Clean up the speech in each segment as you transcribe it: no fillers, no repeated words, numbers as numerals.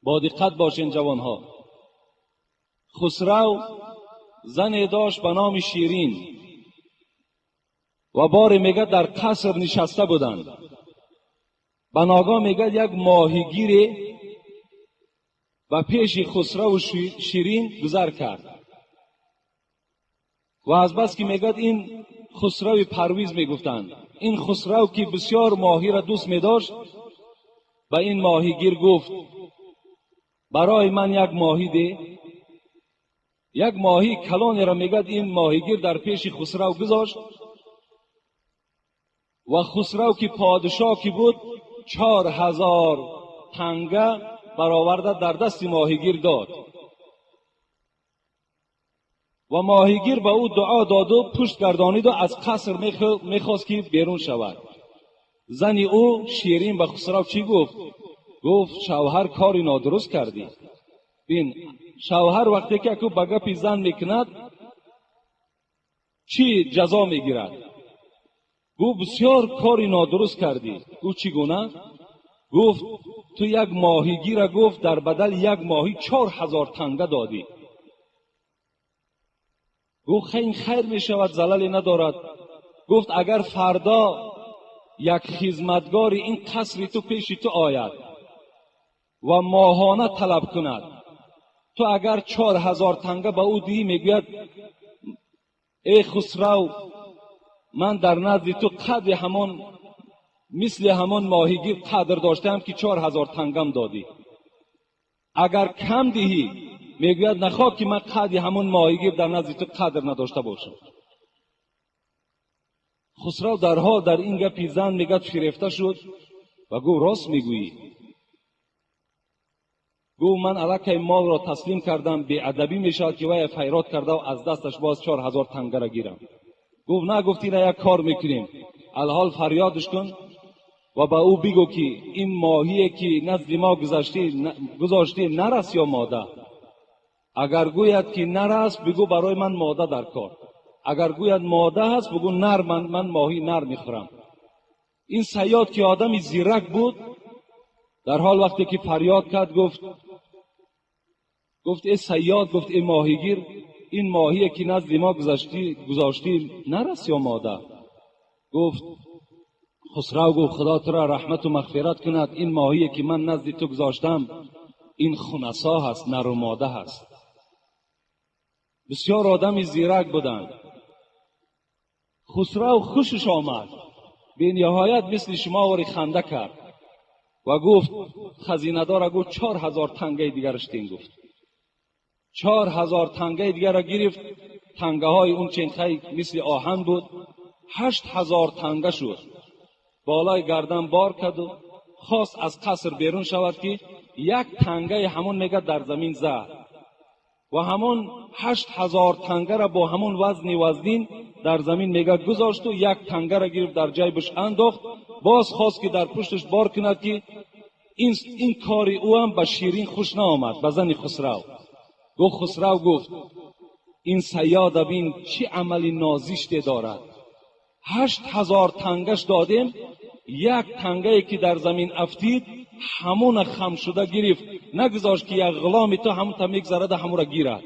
با دقت باشین جوانها. خسرو زنی داشت به نام شیرین و بار میگه در قصر نشسته بودند. به ناگاه میگه یک ماهیگیر و پیش خسرو و شیرین گذر کرد و از بس که میگه این خسرو پرویز میگفتند. این خسرو که بسیار ماهی را دوست میداشت به این ماهیگیر گفت برای من یک ماهی ده. یک ماهی کلانی را میگه این ماهیگیر در پیش خسرو گذاشت و خسرو که پادشاه کی بود 4000 تنگه برآورده در دست ماهیگیر داد و ماهیگیر به او دعا داد و پشت گردانید و از قصر میخواست که بیرون شود. زنی او شیرین به خسرو چی گفت؟ گفت شوهر کاری نادرست کردی. بین شوهر وقتی که به گپ زن میکند چی جزا میگیرد؟ گفت بسیار کاری نادرست کردی. گفت چگونه؟ گفت تو یک ماهیگیر گفت در بدل یک ماهی 4000 تنگه دادی. گفت این خیر می شود زلالی ندارد. گفت اگر فردا یک خدمتگار این قصر تو پیش تو آید و ماهانه طلب کند تو اگر 4000 تنگه به او دی میگوید ای خسرو من در نزد تو قدر همان مثل همان ماهیگیر قدر داشتم که 4000 تنگم دادی. اگر کم دهی میگوید نخواه که من قدر همون ماهیگیر در نزد تو قدر نداشته باشم. خسرو در حال در این گپی زن میگه شگفته شد و گفت راست میگویی. گفت من الکی مال را تسلیم کردم بی ادبی میشود که وی خیرات کرده و از دستش باز 4000 تنگه را گیرم. گفت نه، گفتی را یک کار میکنیم الحال فریادش کن و با او بگو که این ماهی که نزد ما گذاشتی نرس یا ماده. اگر گوید که نر است بگو برای من ماده در کار. اگر گوید ماده هست بگو نر، من ماهی نر میخورم. این صیاد که آدمی زیرک بود در حال وقتی که فریاد کرد گفت ای صیاد، گفت ای ماهیگیر، این ماهی که نزد ما گذاشتی نر است یا ماده؟ گفت خسرو گفت خدا تو را رحمت و مغفرت کند، این ماهی که من نزد تو گذاشتم این خنثا هست، نر و ماده هست. بسیار آدمی زیرک بودند. خسرو خوشش آمد، به نهایت مثل شما وری خنده کرد و گفت خزینه دار گفت 4000 تنگه دیگرش دین. گفت 4000 تنگه دیگر را گرفت. تنگه های اون چنخه مثل آهن بود. 8000 تنگه شد. بالای گردن بار کرد و خواست از قصر بیرون شود که یک تنگه همون میگه در زمین زد و همون 8000 تنگه را با همون وزنین در زمین میگه گذاشت و یک تنگه را گرفت در جیبش انداخت. باز خواست که در پشتش بار کند که این کاری او هم به شیرین خوش نآمد، به زن خسرو. خسرو گفت این صیاد بین چه عملی نازشتی دارد. 8000 تنگش دادیم، یک تنگه که در زمین افتید همون خم شده گرفت، نگذاشت که یک غلام تو همون تا میگذرد همون را گیرد.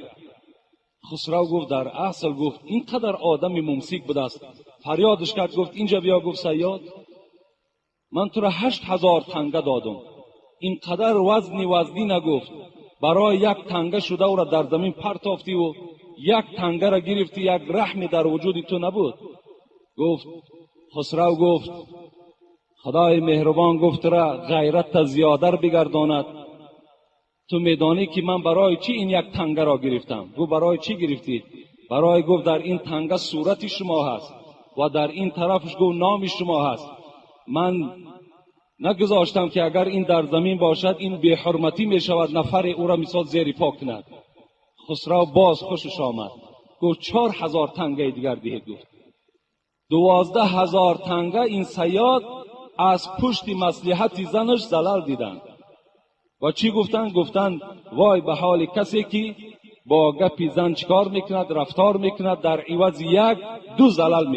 خسرو گفت در اصل گفت اینقدر آدم ممسک بوده است. فریادش کرد گفت اینجا بیا. گفت صیاد من تو را 8000 تنگه دادم، اینقدر وزنی نگفت. برای یک تنگه شده او را در زمین پرتافتی و یک تنگه را گرفتی، یک رحمی در وجود تو نبود. گفت خسرو گفت خدای مهربان گفت را غیرت زیاده بگرداند. تو میدانی که من برای چی این یک تنگه را گرفتم؟ گفت برای چی گرفتی؟ برای گفت در این تنگه صورت شما هست و در این طرفش گفت نام شما هست. من نگذاشتم که اگر این در زمین باشد این بی حرمتی می شود، نفر او را مثال زیر پا کند. خسرو باز خوشش آمد، گفت 4000 تنگه دیگر دهید. گفت 12000 تنگه این صیاد از پشت مصلحت زنش زلال دیدند و چی گفتند؟ گفتند وای به حال کسی که با گپی زن چکار میکند، رفتار میکند، در عوض 1-2 زلال میکند.